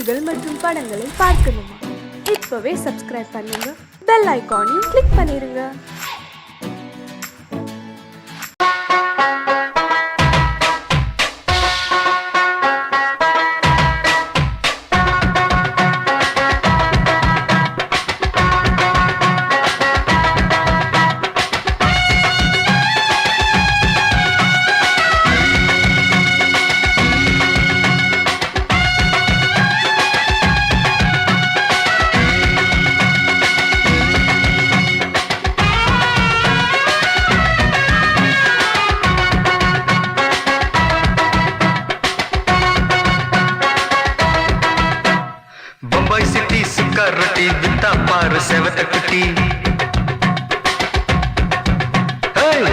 பாடல்கள் மற்றும் படங்களை பார்க்கணுமா? இப்பவே சப்ஸ்கிரைப் பண்ணுங்க, பெல் ஐகானையும் கிளிக் பண்ணிருங்க. बम्बई सिटी सुक्का रोटी बिता पार सेवत कुटी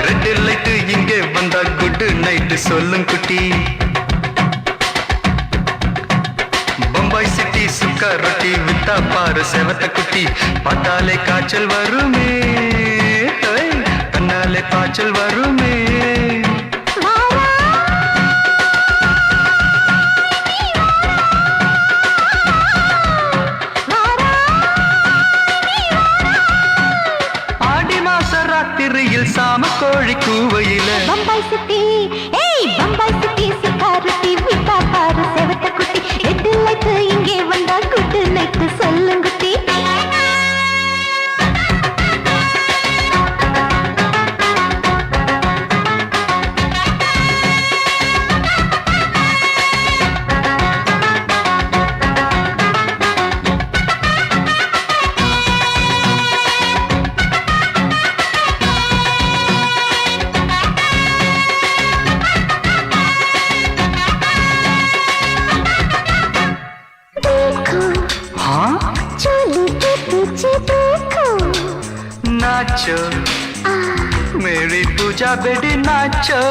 रेड लाइट इंगे वंदा गुड नाइट सोलुं कुटी बम्बई सिटी सुक्का रोटी बिता पार सेवत कुटी पटाले काचल वरुमे कन्नाले पाचल वरुमे சாம கோழி கூவையில பம்பாய் சிட்டி பம்பாய் சிட்டி சிக்காரட்டி விட்டா பாரு செவத்த குட்டி ரெட் லைட் இங்கே வந்தா குட் நைட் சொல்லுங்க குட்டி नाचो मेरी पूजा बेटी नाचो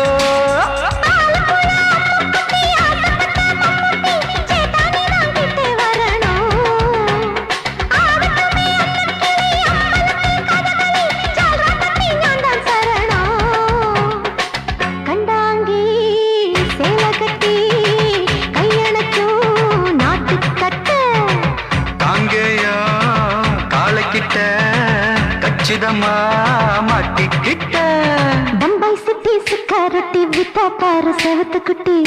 बम्बई सिटी सिक्योरिटी विता पार सेवत कुटी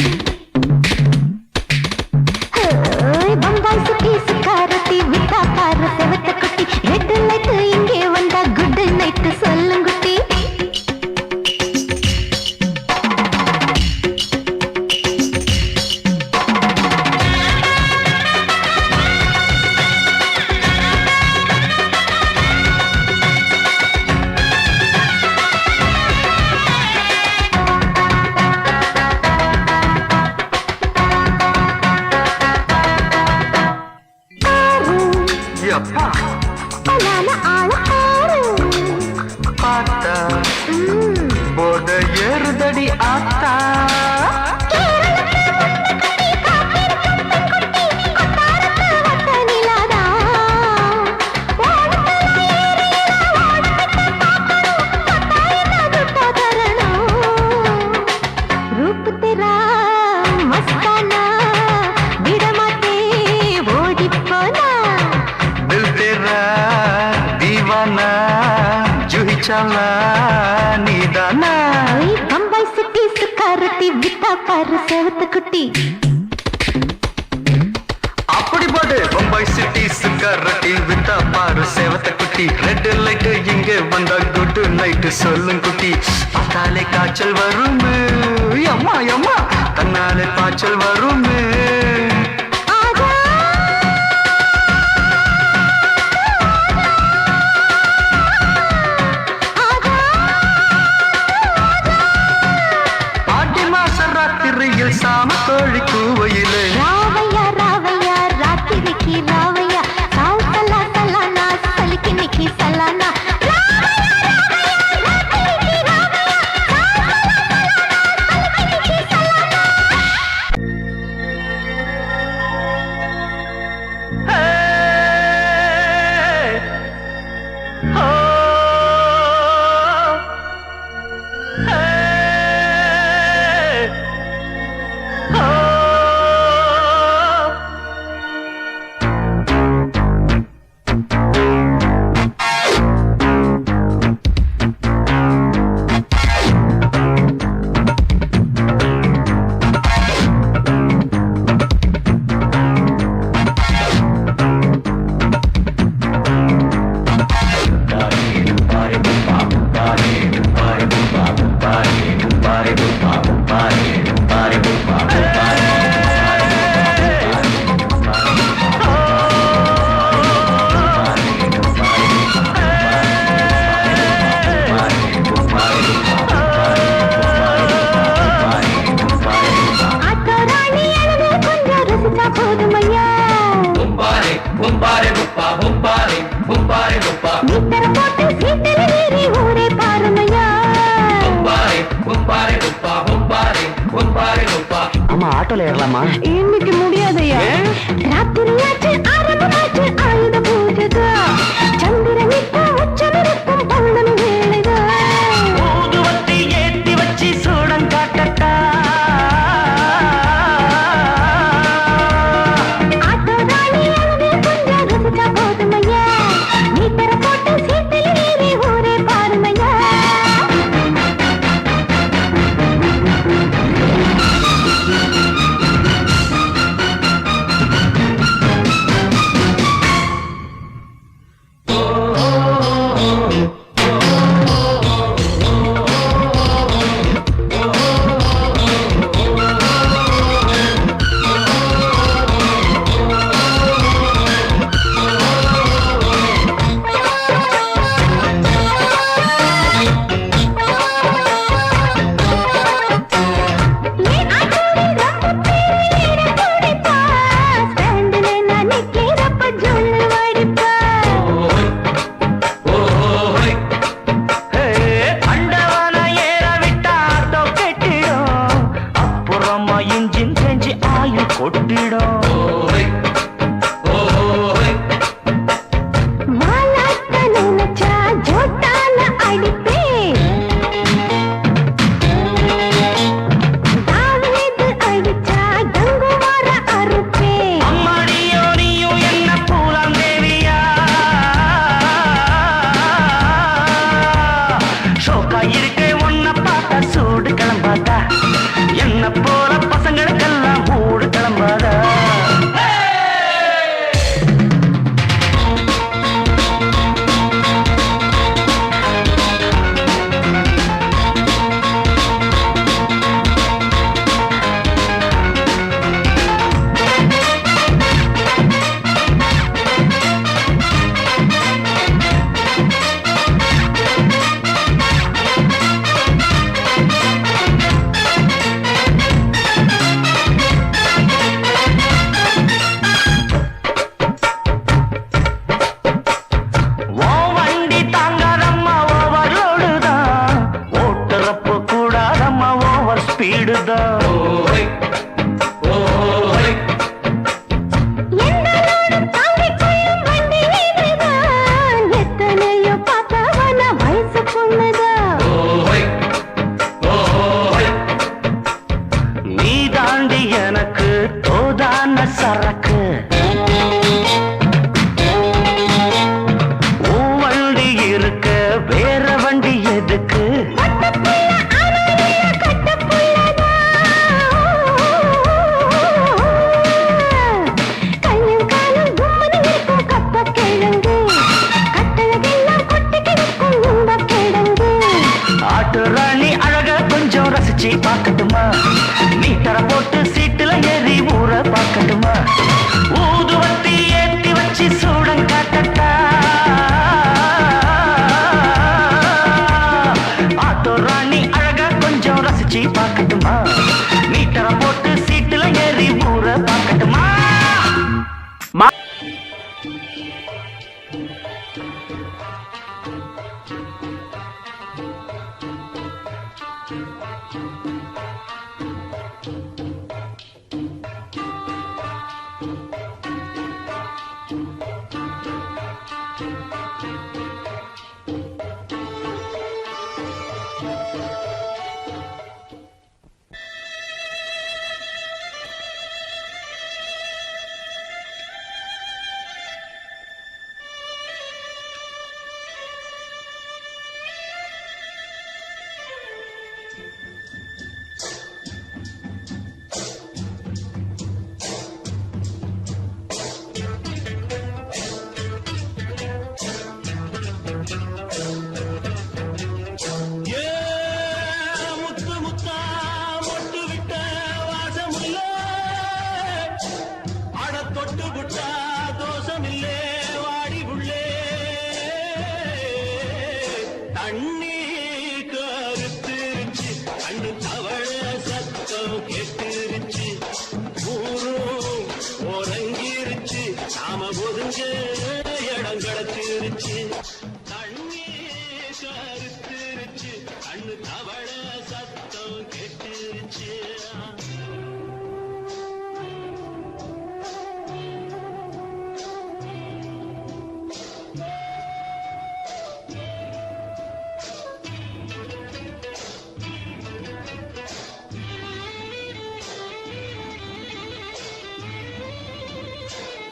बम्बई सिटी सिक्योरिटी विता पार सेवत कुटी रेड लाइट इंगे वंदा गुड नाइट सोलुं कुटी बोर्ड एरुदड़ी आता रूप तेरा मस्ताना बिड़माते ओडी पोना दिल तेरा दीवाना जूही चला नीदाना बम्बई सिटी सिक्योरिटी विता पार सेवत कुटी அப்படி போடு பம்பாய் சிட்டி சிக்காரட்டி வித்தா பாரு சேவத்த குட்டி ரெட் லைட் இங்கே வந்தா குட் நைட் சொல்லும் குட்டி பார்த்தாலே காய்ச்சல் வருமே அம்மா அம்மா கண்ணாலே பாய்ச்சல் வருமே ஆடி மாச ராத்திரியில் சாம கோழி கூவையிலே ராவையா ராவையா ராத்திரிக்கு ராவையா சால் சலா சலானா சலிக்கு நிக்கி சலானா ஆட்டோல ஏறலாமா? இன்னைக்கு முடியாதையா? ராத்திரியாச்சு ஆரம்பமாச்சு ஆயுத பூஜைதா. சந்திரனிக்கு உச்சமிருக்கும் பௌர்ணமி வேளைதா. ஊதுவத்தி ஏத்தி வச்சு சூடம் காட்டட்டா. ஆட்டோ ராணி அங்கே கொஞ்சம் ருசிச்சா போதுமையா. நீ தர போட்டு சீட்டில் ஏறி ஊரே பாருமையா. பார்க்கட்டுமா? மீட்டர போட்டு சீட்டுல ஏறி ஊற பார்க்கட்டுமா? ஊதுவத்தி ஏத்தி வச்சு சூடம் காட்டட்டா. ஆட்டோ ராணி அழகா கொஞ்சம் ரசிச்சு பார்க்கட்டுமா? மீட்டர போட்டு சீட்டுல ஏறி ஊற பார்க்கட்டுமா?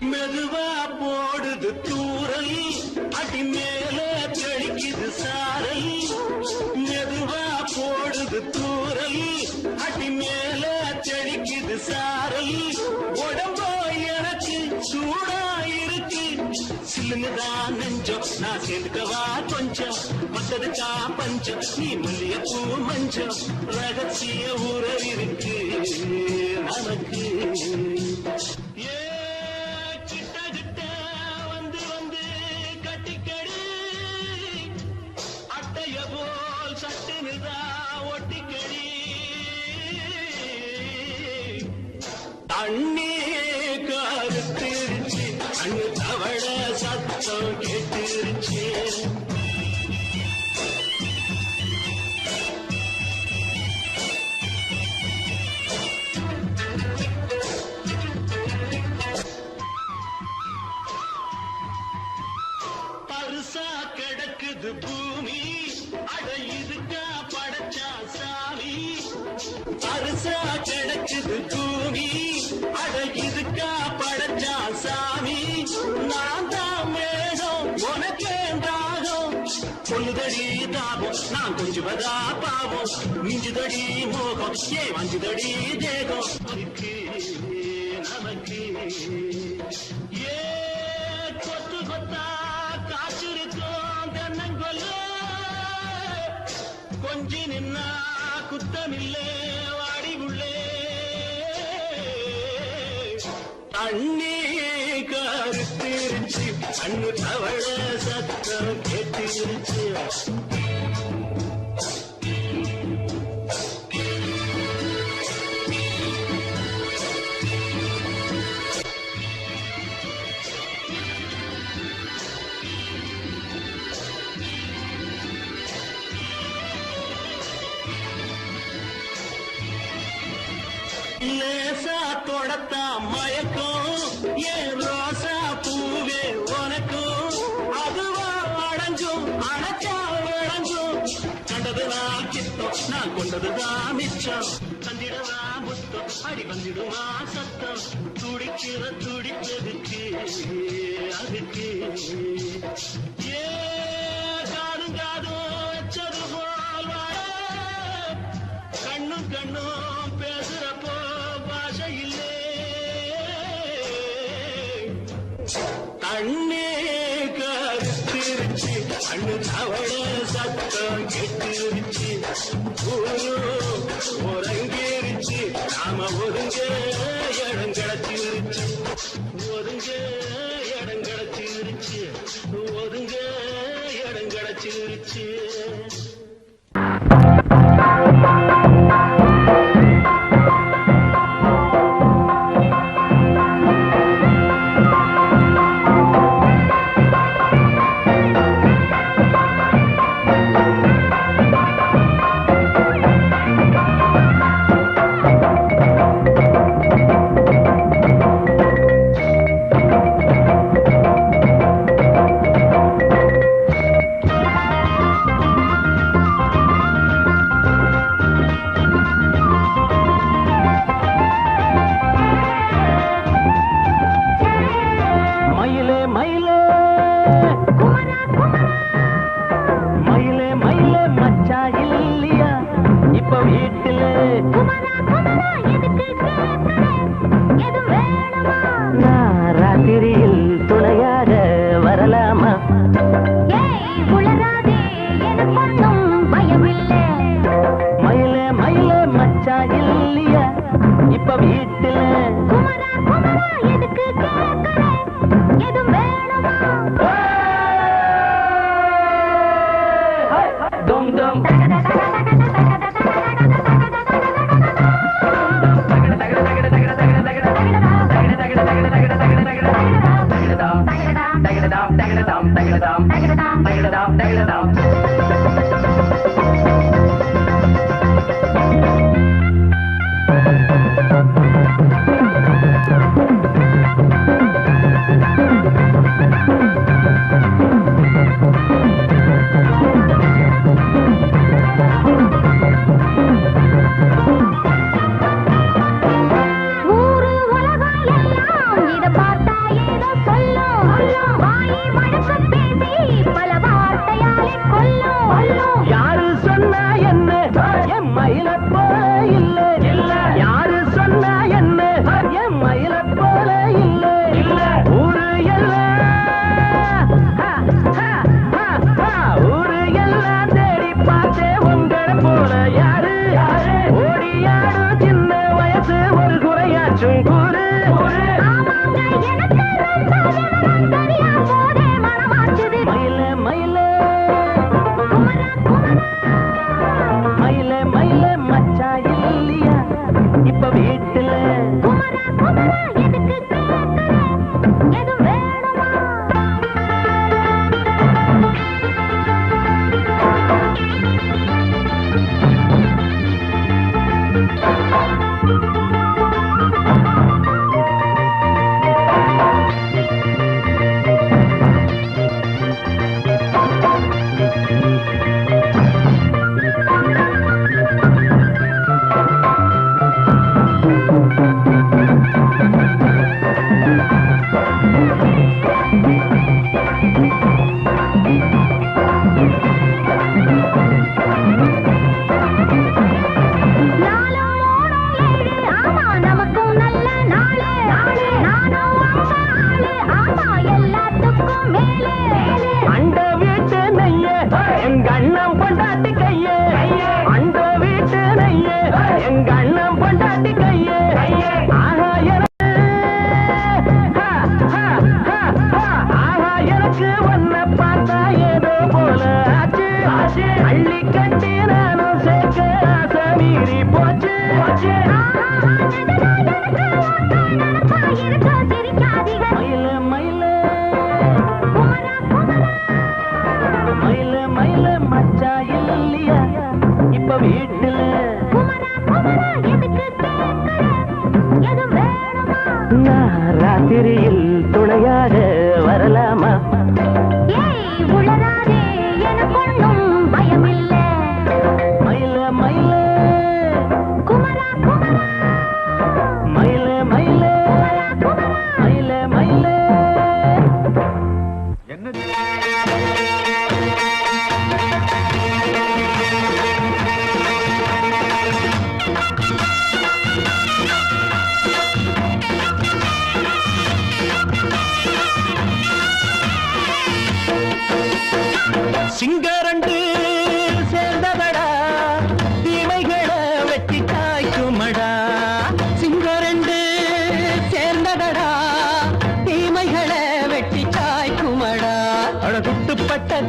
மெதுவா போடுது தூரல் அடி மேல தெளிக்குது சாரல் மெதுவா போடுது தூரல் அடி மேல தெளிக்குது சாரல் உடம்போ எனக்கு சூடா இருக்கு சில்லுங்கதான் நெஞ்சம் நான் சேர்ந்துக்கவா கொஞ்சம் மத்ததுக்கா பஞ்சம் நீ மல்லிய பூ மஞ்சம் ரகசிய உறவிருக்கு நமக்கு ஏ அண்ணே கருத்திருச்சு அண்ணு தவள சத்தம் கேட்டுருச்சு பரிசா கிடக்குது பூமி அட இதுக்கா படைச்சா சாமி பரிசா கிடக்குது பூமி அட இதுக்கா படைச்சா சாமி நான் தான் மேகம் உனக்கே தாகம் சொல்லுதடி தாபம் நான் கொஞ்சுவதா பாவம் மிஞ்சுதடி மோகம் ஏ வஞ்சுதடி தேகம் நமக்கு ஏ கொத்து கொத்தா காற்றிருக்கோம் தென்னங்கொல்ல கொஞ்சி நின்னா குத்தமில்லே வாடி உள்ளே அண்ணே கருத்திருச்சு அண்ணு தவள சத்தம் கேட்டிருச்சு லேசா தொடத்தா மயக்கம் ஏன் ரோசா பூவே உனக்கும் அதுவா அடைஞ்சும் அணைச்சா விளைஞ்சும் கண்டது நான் கித்தம் நான் கொண்டதுதான் மிச்சம் தந்திடவா முத்தம் அடி வந்திடுமா சத்தம் துடிக்கிற துடிப்பதுக்கு அதுக்கு ஏ காதும் காதும் வச்சது போல் கண்ணும் கண்ணும் பேசுறப்போ பாஷை இல்லே அண்ணே கருத்திருச்சு அண்ணு தவள சத்தம் கெட்டிருச்சு ஒருங்கிருச்சு நாம ஒருங்க இடம் கிடைச்சிருச்சு ஒருங்க இடம் கிடைச்சிருச்சு ஒருங்க இடம் கிடைச்சிருச்சு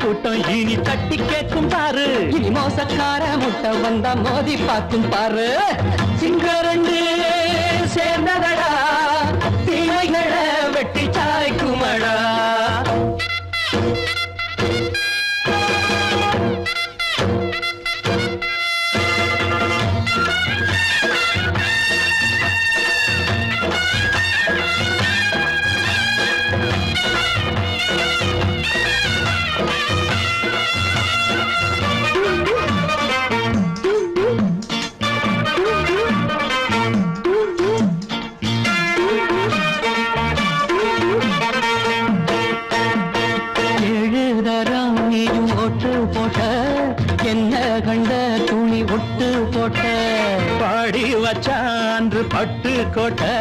கூட்டம் இனி தட்டி கேட்கும் பாரு. இனி மோசக்கார முட்டை வந்தா மோதி பார்க்கும் பாரு. சிங்கரண்டு சேர்ந்ததடா தீமைகளை வெட்டி சாய்க்குமடா. பாடி வச்சான்று பட்டு கோட்டை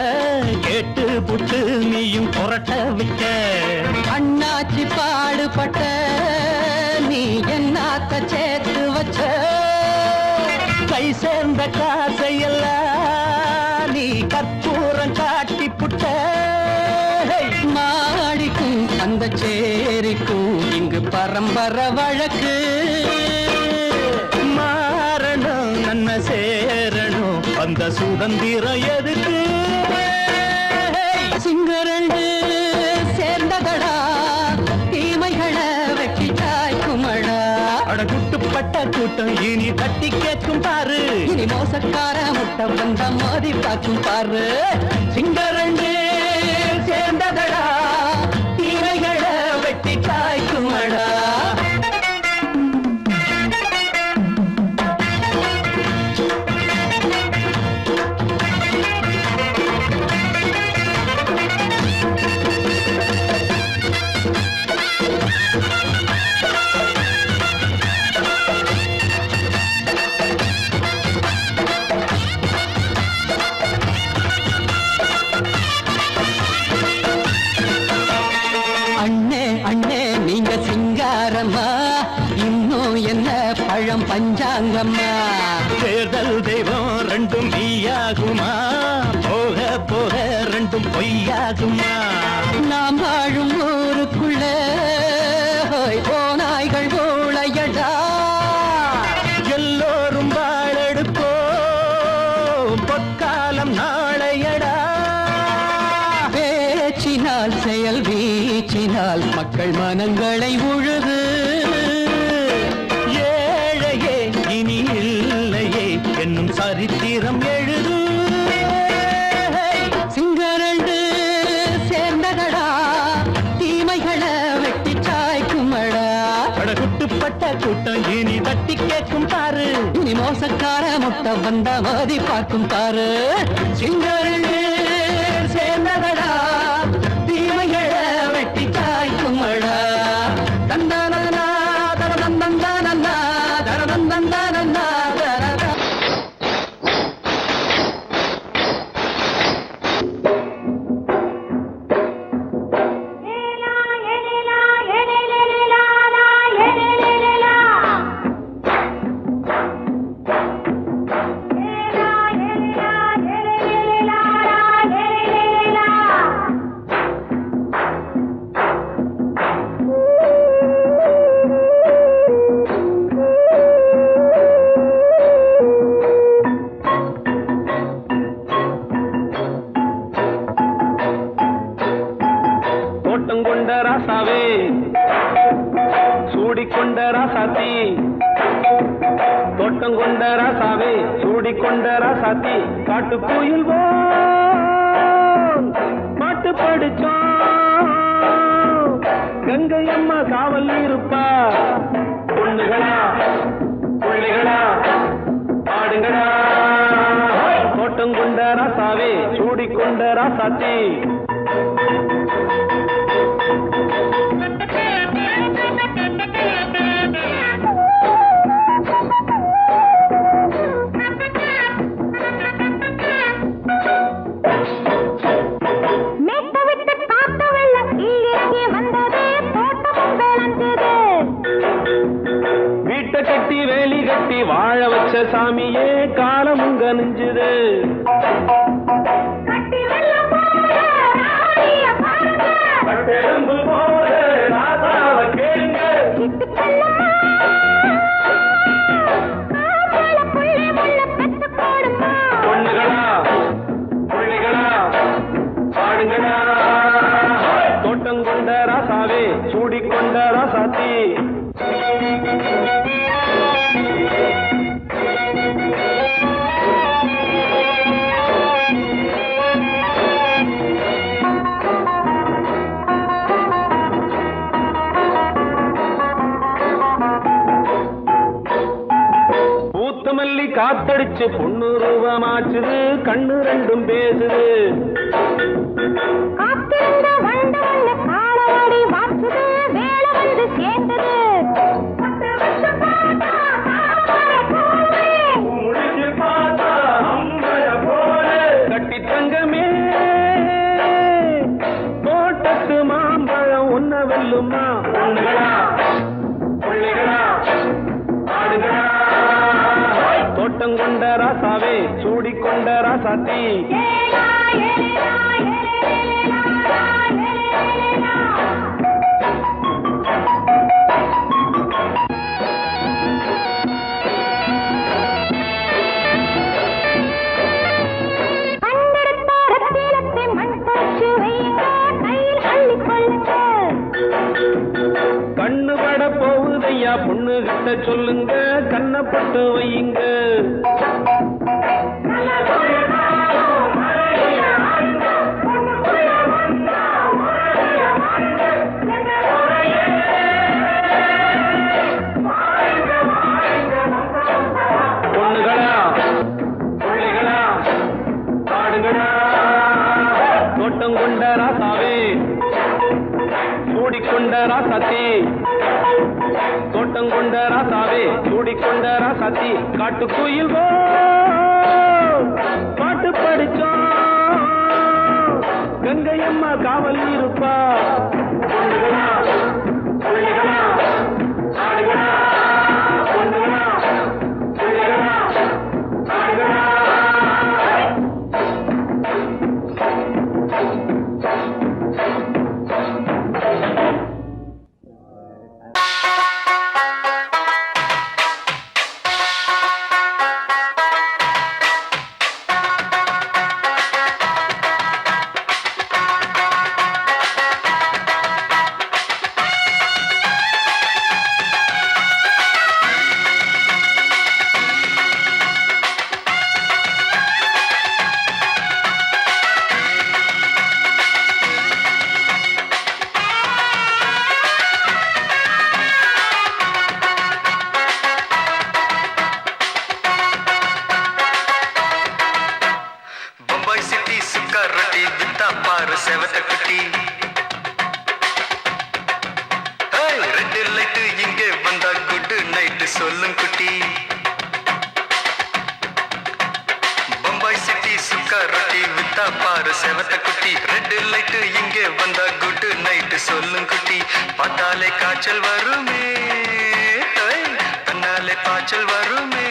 கேட்டு புட்டு நீயும் புரட்ட விட்ட. அண்ணாச்சி பாடுபட்ட நீ என்னாத்த சேர்த்து வச்ச. கை சேர்ந்த காசையெல்லாம் நீ கற்பூரம் காட்டி புட்ட. மாடிக்கும் அந்த சேரிக்கும் இங்கு பரம்பரை வழக்கு. நன்மை சேரணும் அந்த சுதந்திரம் எதுக்கு. சிங்கரண்டு சேர்ந்ததடா தீமைகளை வெட்டி தாய்க்குமடா. அட குட்டுப்பட்ட கூட்டம் இனி தட்டி கேட்கும் பாரு. இனி மோசக்கார முட்டை வந்த மோதி பார்க்கும் பாரு. சிங்கரண்டு சேர்ந்ததடா தீமைகளை வெட்டி தாய்க்குமடா. பஞ்சாங்கம்மா தேர்தல் தெய்வம் ரெண்டும் மெய்யாகுமா. போக போக ரெண்டும் பொய்யாகுமா. நாம் வாழும் ஊருக்குள்ள போனாய்கள் ஊழையடா. எல்லோரும் வாழெடுப்போ பொற்காலம் நாளையடா. பேச்சினால் செயல் வீச்சினால் மக்கள் மனங்களை உழுது. என்னும் சரித்திரம் எழுது. சிங்கரண்டு சேர்ந்ததடா தீமைகளை வெட்டி சாய்க்குமடா. குட்டுப்பட்ட கூட்டம் இனி தட்டி கேட்கும் பாரு. இனி மோசக்கார முட்டை வந்த மோதி பார்க்கும் பாரு. சிங்கரண்டு சேர்ந்ததடா தீமைகளை வெட்டி சாய்க்குமடா. தந்தானா தரதந்தந்தானா தரதந்தந்தானா. சூடிக்கொண்ட ராசாத்தி தோட்டம் கொண்ட ராசாவே சூடிக்கொண்ட ராசாத்தி. காட்டு கோயில் பாட்டு படிச்சோம். கங்கை அம்மா காவல் இருப்பா. பொண்ணுகளா பிள்ளைகளா ஆடுங்களா. தோட்டம் கொண்ட ராசாவே சூடிக்கொண்ட ராசாத்தி. கட்டி வேலி கட்டி வாழ வச்ச சாமியே காலமும் கனிஞ்சுது. கட்டெலும்பு போல ராசாவை கேளுங்க. சூடிக்கொண்ட ராசாத்தி பூத்தமல்லி காத்தடிச்சு பொண்ணு ரூபமாச்சுது கண்ணு ரெண்டும் பேசுது காத்திருந்த வண்டு வந்து காலவாடி வாச்சுது வேலை வந்து சேர்ந்தது கட்டி தங்கமே தோட்டத்து மாம்பழம் உன்ன வெல்லுமா பொண்ணுகளா பிள்ளைகளா ஆடுகளா தோட்டம் கொண்ட ராசாவே சூடிக்கொண்ட ராசாத்தி கண்ணு பட போகுதையா பொண்ணு கிட்ட சொல்லுங்க கண்ணப்பட்டு வையுங்க பொண்ணுகளா பிள்ளைகளா ஆடுகளா தோட்டம் கொண்ட ராசாவே சூடிக்கொண்ட ராசாத்தி தோட்டம் கொண்ட ராசாவே சூடிக்கொண்ட ராசாத்தி காட்டுக்குயில் பாட்டு படிச்சோம் கங்கையம்மா காவல் இருப்பா பொண்ணுகளா பிள்ளைகளா ஆடுகளா பொண்ணுகளா பிள்ளைகளா ஆடுகளா செவத்த குட்டி ரெண்டு லைட்டு இங்கே வந்தா குட் நைட்டு சொல்லும் குட்டி பம்பாய் சிட்டி சுக்கா ரொட்டி வித்தா பாரு செவத்த குட்டி ரெண்டு லைட்டு இங்கே வந்தா குட் நைட்டு சொல்லும் குட்டி பார்த்தாலே காய்ச்சல் வருமே தன்னாலே பாய்ச்சல் வருமே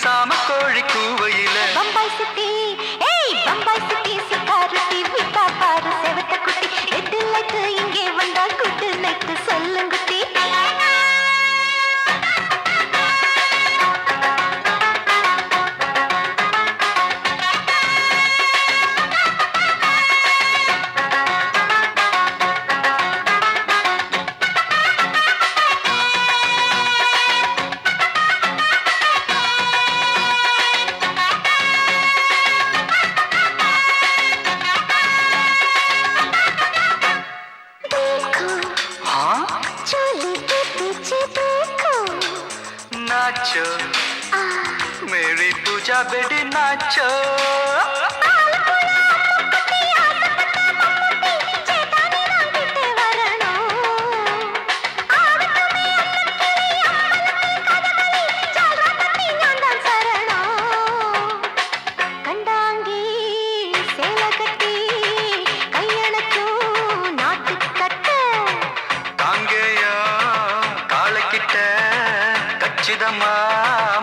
சாம கோழி கூவையில பம்பாய் சிட்டி பம்பாய் சிட்டி சிக்காரட்டி விட்டா பாரு செவத்த குட்டி ரெட்டு லைட்டு இங்கே வந்தா குட்டு நைட்டு சொல்லுங்குட்டி नाचो मेरी पूजा बेटी नाचो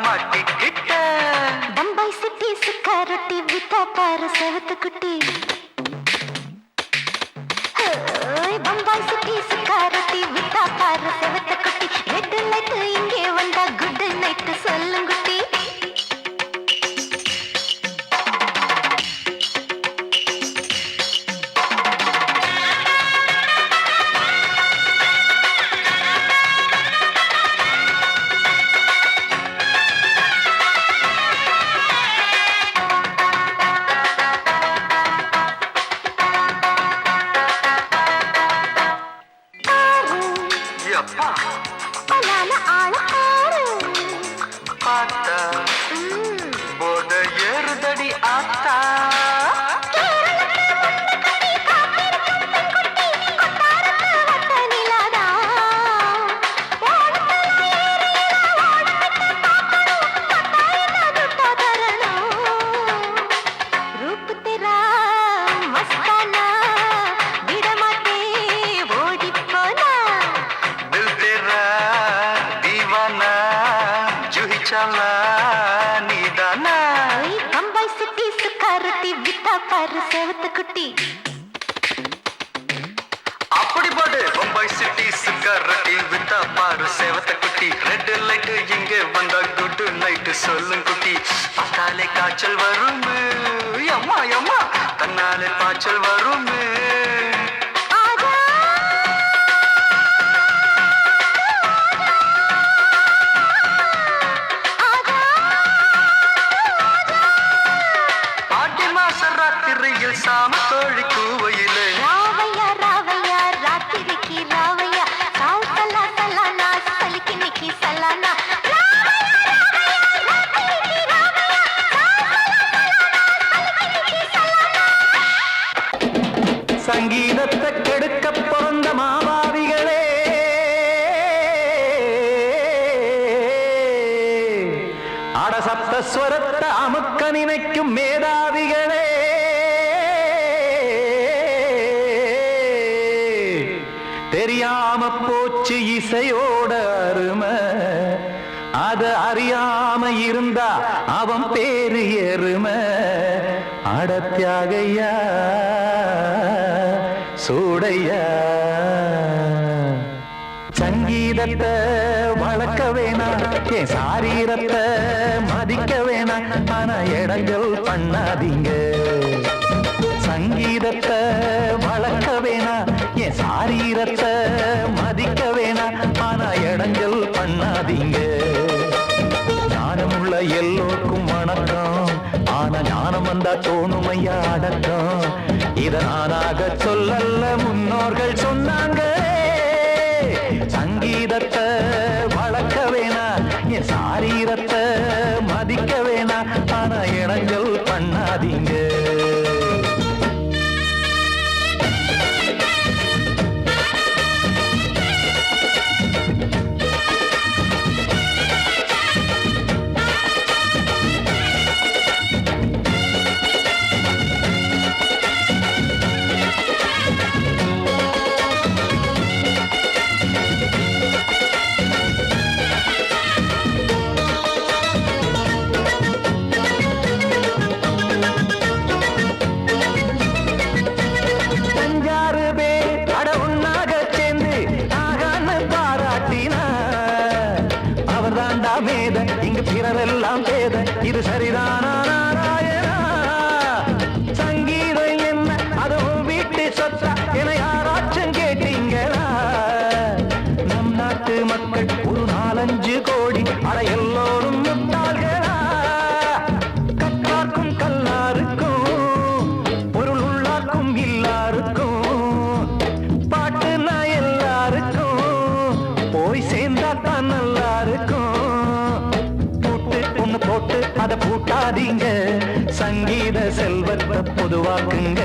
மாட்டிக்கிட்ட பம்பாய் சிட்டி சுக்காரொட்டி வித்தா பாரு செவத்து குட்டி பம்பாய் சிட்டி சுக்காரொட்டி வித்தா பாரு செவத்து குட்டி ரெட்டு எப்பா பலான ஆள ஆறு பார்த்தா போத ஏறுதடி ஆத்தா दिल तेरा दीवाना जूही चाला नीदाना பம்பாய் சிட்டி சுக்காரத்தி வித்தா பாரு சேவத்து குட்டி அப்படி பாடு பம்பாய் சிட்டி சுக்காரட்டி வித்தா பாரு சேவத்த குட்டி ரெட் லைட் இங்க வந்தா குட் நைட் சொல்லும் குட்டி பார்த்தாலே காய்ச்சல் வரும் அம்மா அம்மா தன்னாலே பாய்ச்சல் வரும் ஆடி மாச ராத்திரியில் சாம கோழி கூவையிலே ராவையா ராவையா ராத்திரிக்கு ராவையா சால் சலா சலானா சலிக்கு நிக்கி சலானா சங்கீதத்தை கெடுக்க பிறந்த மாவாவிகளே அடசப்த ஸ்வரத்தை அமுக்க நினைக்கும் மேதாவிகளே தெரியாம போச்சு இசையோட அருமை அத அறியாம இருந்தா அவன் பேரு எருமை அடத்தியாகையா சூடையா சங்கீதத்தை வளர்க்க வேணாம் என் சாரீரத்தை மதிக்க வேணாம் ஆனா இடங்கள் பண்ணாதீங்க சங்கீதத்தை வளர்க்க வேணாம் என் சாரீரத்தை மதிக்க வேணாம் ஆனா இடங்கள் பண்ணாதீங்க ஞானமுள்ள எல்லோருக்கும் வணக்கம் ஆனா ஞானம் வந்தா தோணுமையா அடக்கம் இத நானாக சொல்லல்ல முன்னோர்கள் சொன்னாங்க சங்கீதத்தை வளர்க்க வேணா என் சாரீரத்தை மதிக்க வேணா ஆனா இடங்கள் பண்ணாதீங்க இங்கு பிறரெல்லாம் பேத இது சரிதானா நாராயணா சங்கீதம் என்ன அதுவும் வீட்டு சொத்தா என யாராச்சும் கேட்டீங்களா நம் நாட்டு மக்கள் ஒரு 4-5 கோடி அட எல்லோரும் முட்டாள்களா கற்றார்க்கும் கல்லாருக்கும் பொருள் உள்ளார்க்கும் எல்லாருக்கும் பாட்டுனா எல்லாருக்கும் போய் சேர்ந்தா தான் நல்லா இருக்கும் போட்டு அத பூட்டாதீங்க சங்கீத செல்வத்தை பொதுவாக்குங்க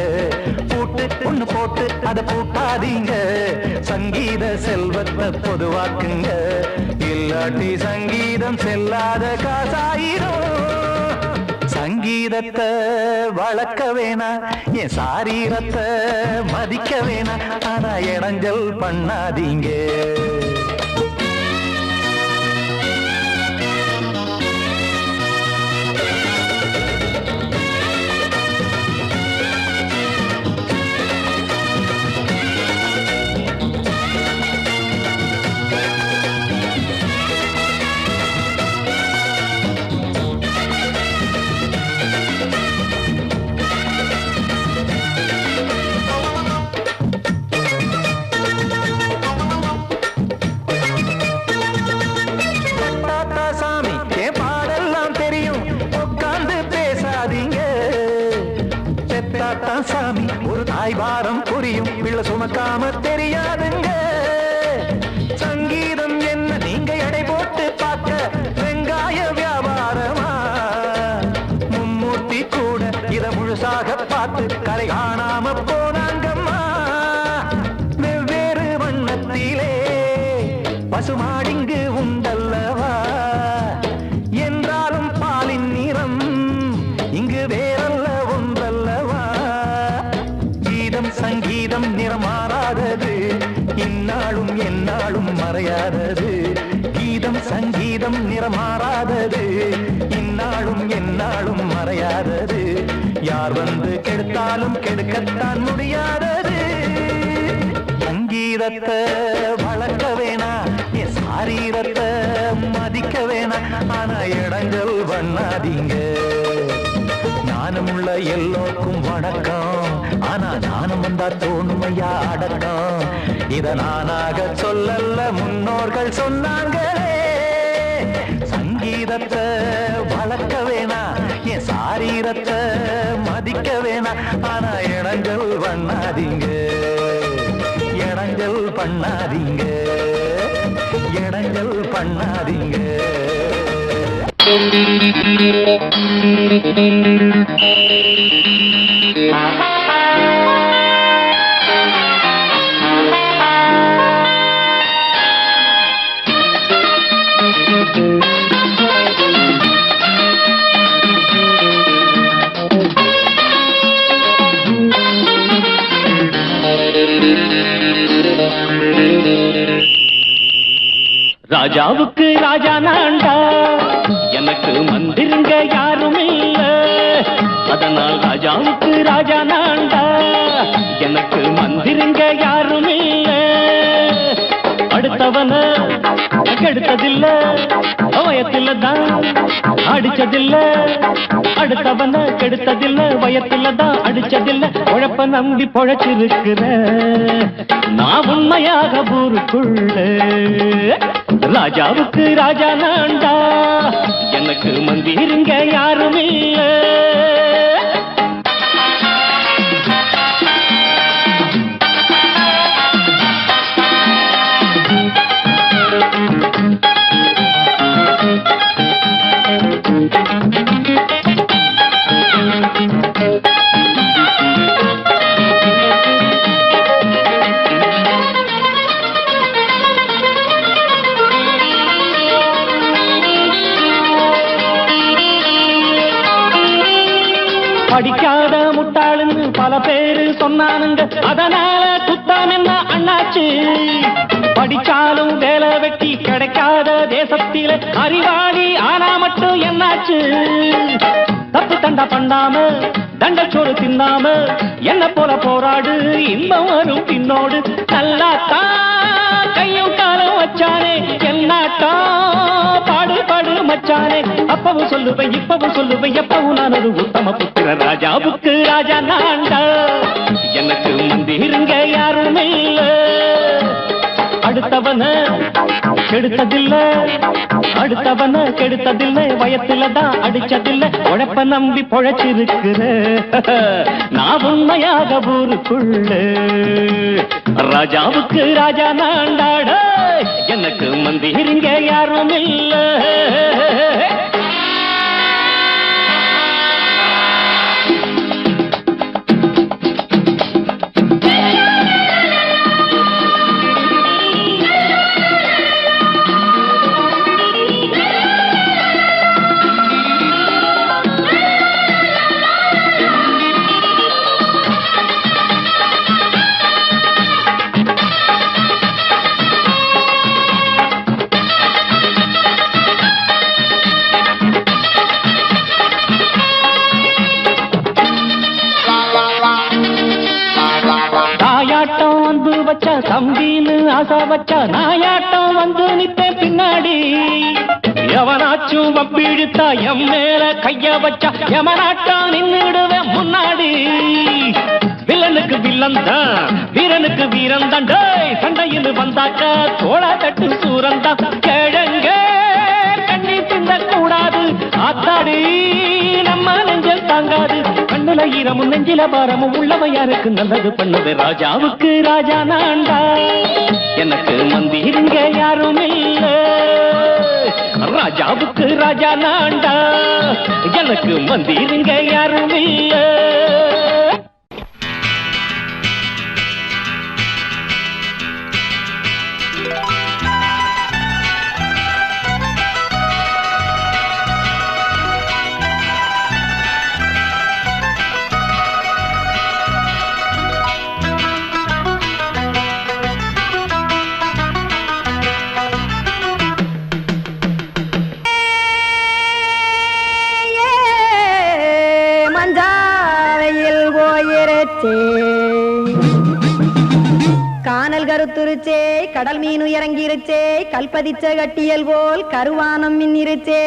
பூட்டு ஒண்ணு போட்டு அத பூட்டாதீங்க சங்கீத செல்வத்தை பொதுவாக்குங்க இல்லாட்டி சங்கீதம் செல்லாத காசாயிரும் சங்கீதத்தை வளர்க்க வேணா என் சாரீரத்தை மதிக்க வேணா ஆனா இடைஞ்சல் பண்ணாதீங்க சாமி ஒரு தாய் பாரம் புரியும் பிள்ளை சுமக்காம தெரியாதுங்க சங்கீத பசுமாடிங்கு உண்டல்லவா என்றாலும் பாலின் நிறம் இங்கு வேறல்ல ஒன்றல்லவா கீதம் சங்கீதம் நிறமாறாதது இந்நாளும் எந்நாளும் மறையாதது கீதம் சங்கீதம் நிறமாறாதது இந்நாளும் எந்நாளும் மறையாதது யார் வந்து கெடுத்தாலும் கெடுக்கத்தான் முடியாதது சங்கீதத்தை வளர்க்க வேணா என் சாரீரத்தை மதிக்க வேணா ஆனா இடங்கள் பண்ணாதீங்க ஞானம் உள்ள எல்லோருக்கும் வணக்கம் ஆனா ஞானம் வந்தா தோணுமையா அடக்கம் இத நானாக சொல்லல முன்னோர்கள் சொன்னாங்களே சங்கீதத்தை வளர்க்க வேணா என் சாரீரத்தை மதிக்க வேணா ஆனா இடங்கள் பண்ணாதீங்க இடங்கள் பண்ணாதீங்க இடங்கள் பண்ணாதீங்க ராஜாவுக்கு ராஜா நான்டா எனக்கு மந்திருங்க யாரும் இல்ல அதனால் ராஜாவுக்கு ராஜா நான்டா எனக்கு மந்திருங்க யாரும் இல்ல அடுத்தவன கெடுத்ததில்ல வயத்தில தான் அடிச்சதில்ல அடுத்தவன கெடுத்ததில்ல வயத்தில தான் அடிச்சதில்ல உழப்ப நம்பி பொழைச்சிருக்கிற நான் உண்மையாக ஊருக்குள்ள ராஜாவுக்கு ராஜா நான்டா எனக்கு மந்திருங்க யாரும் இல்ல படிக்காத முட்டாளுன்னு பல பேரு சொன்னானுங்க அதனால குத்தம் என்ன அண்ணாச்சு படிச்சாலும் வேலை வெட்டி கிடைக்காத தேசத்தில அறிவாளி ஆனா மட்டும் என்னாச்சு தப்பு தண்டா பண்ணாம தண்டச்சோறு தின்னாம என்ன போல போராடு இன்பம் வரும் பின்னோடு நல்லாத்தான் கையும் காலம் வச்சானே என்னாட்டா பாடு பாடு மச்சானே அப்பவும் சொல்லுவேன் இப்பவும் சொல்லுவேன் எப்பவும் நான் ஒரு உத்தம புத்திர ராஜாவுக்கு ராஜா நான்டா எனக்கு மந்திருங்க யாரும் இல்ல அடுத்தவன கெடுத்ததில்ல அடுத்தவன கெடுத்ததில்ல வயத்தில தான் அடிச்சதில்ல உழைப்ப நம்பி பொழைச்சிருக்கிற நான் உண்மையாக ஊருக்குள்ள ராஜாவுக்கு ராஜா நான்டாட எனக்கு மந்திருங்க யாரும் இல்ல தம்பின்னு ஆசா வச்சா நாயாட்டம் வந்து நிப்பேன் பின்னாடி எவனாச்சும் வப்பிழுத்தா எம் மேல கைய வச்சா எவனாட்டம் நின்னுடுவேன் முன்னாடி வில்லனுக்கு வில்லன் தான் வீரனுக்கு வீரன் தான் சண்டையில் வந்தாக்கா தோளா தட்டு சூரன் தான் கிழங்க கண்ணி திந்த கூடாது ஆத்தாடி நம்ம நெஞ்சல் தாங்காது கண்ணுல ஈரமும் நெஞ்சில பாரமும் உள்ளவன் யாருக்கு நல்லது பண்ணது ராஜாவுக்கு ராஜா நான்டா எனக்கு மந்திருங்க யாரும் இல்ல ராஜாவுக்கு ராஜா நான்டா எனக்கு மந்திருங்க யாரும் இல்ல கருத்துருச்சே கடல் மீன் இறங்கிருச்சே கல்பதிச்ச கட்டியல் போல் கருவானம் மின்னிருச்சே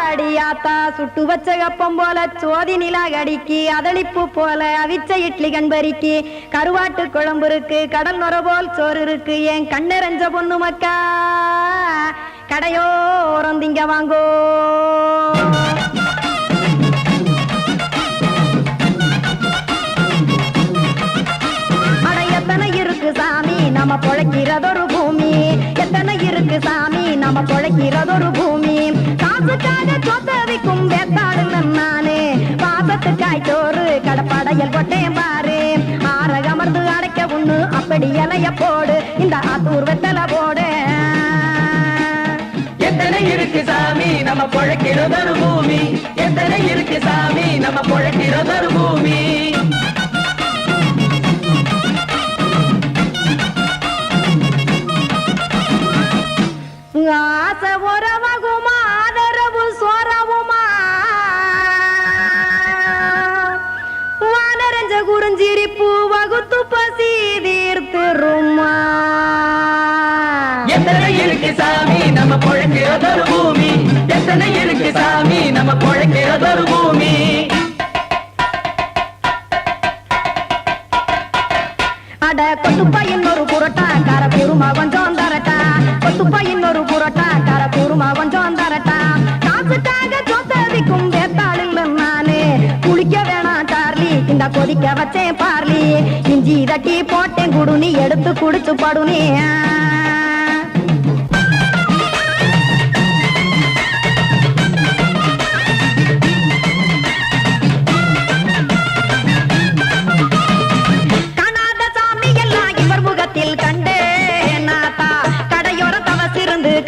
அடியாத்தா சுட்டு வச்ச கப்பம் போல சோதி நிலா கடிக்கு அதளிப்பு போல அவிச்ச இட்லி கண்பறிக்கு கருவாட்டு குழம்பு இருக்கு கடல் நுர போல் சோறு இருக்கு என் கண்ணெரஞ்ச பொண்ணு மக்கா கடையோரம் திங்க வாங்கோ எத்தனை இருக்கு சாமி நம்ம பொழைக்கிறதொரு பூமி எத்தனை இருக்கு சாமி நம்ம பொழைக்கிறதொரு பூமி காசுக்காக சொத்தவிக்கும் வேத்தாடுங்க நானே பாசத்துக்காய் சோறு கடப்படையல் போட்டேன் பாரு ஆரகமர்ந்து அடைக்க ஒண்ணு அப்படி இலைய போடு இந்த ஆத்தூர் வெத்தலை போடு எத்தனை இருக்கு சாமி நம்ம பொழைக்கிறதொரு பூமி எத்தனை இருக்கு சாமி நம்ம பொழைக்கிறதொரு பூமி ஆசை உறவகுமா ஆதரவு சோறவுமா வானரஞ்ச குறிஞ்சிரிப்பு வகுத்து பசி தீர்த்துருமா எத்தனை இருக்கு சாமி நம்ம பொழைக்கிறதொரு பூமி எத்தனை இருக்கு சாமி நம்ம பொழைக்கிறதொரு பூமி அட கொத்துப்பா இன்னொரு புரோட்டா கார கூறுமா கொஞ்சம் தரட்டா கொத்துப்பா இன்னொரு புரோட்டா கார கூறுமா கொஞ்சம் தரட்டா காசுக்காக சொத்ததிக்கும் வேத்தாளில் நானே குளிக்க வேணாம் சார்லி இந்த கொதிக்க வச்சேன் பார்லி இஞ்சி தட்டி போட்டேன் குடுனி எடுத்து குடிச்சு படுனி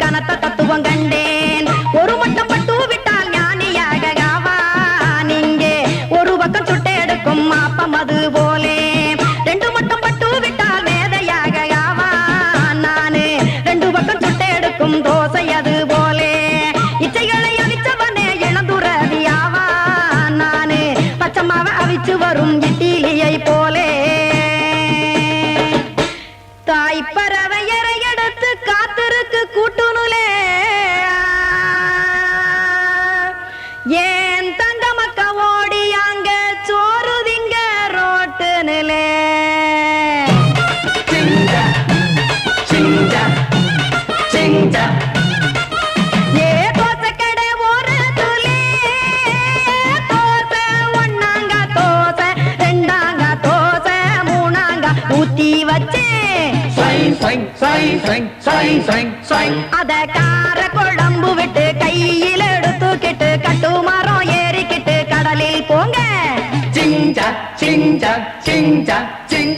கனத்த தத்துவம் கண்டேன் ஒரு மட்டும் பட்டு விட்டால் ஞானியாக ஆவான் இங்கே ஒரு பக்கம் சுட்டு எடுக்கும் மாப்பம் அது போலே ரெண்டு மட்டும் பட்டு விட்டால் வேதையாக ஆவான் நானு ரெண்டு பக்கம் சுட்டு எடுக்கும் தோசை அது போலே இச்சைகளை அவிச்சவனே இளந்துறவி ஆவான் நானு பச்சமாவ அவிச்சு வரும் இட்டிலியை போலே தாய்ப்பறவை எடுத்து காத்திருக்கு கூட்டுனுலே ஏன் தங்க மக்க ஓடி அங்க சோறுதிங்க ரோட்டு நிலே ஏ தோசை கடை ஓரத்துலே தோசை ஒன்னாங்க தோசை ரெண்டாங்க தோசை மூணாங்க ஊத்தி வச்சே அத கார குழம்பு விட்டு கையில் எடுத்துக்கிட்டு கட்டு மரம் ஏறிக்கிட்டு கடலில் போங்க சிங் சிங் சிங்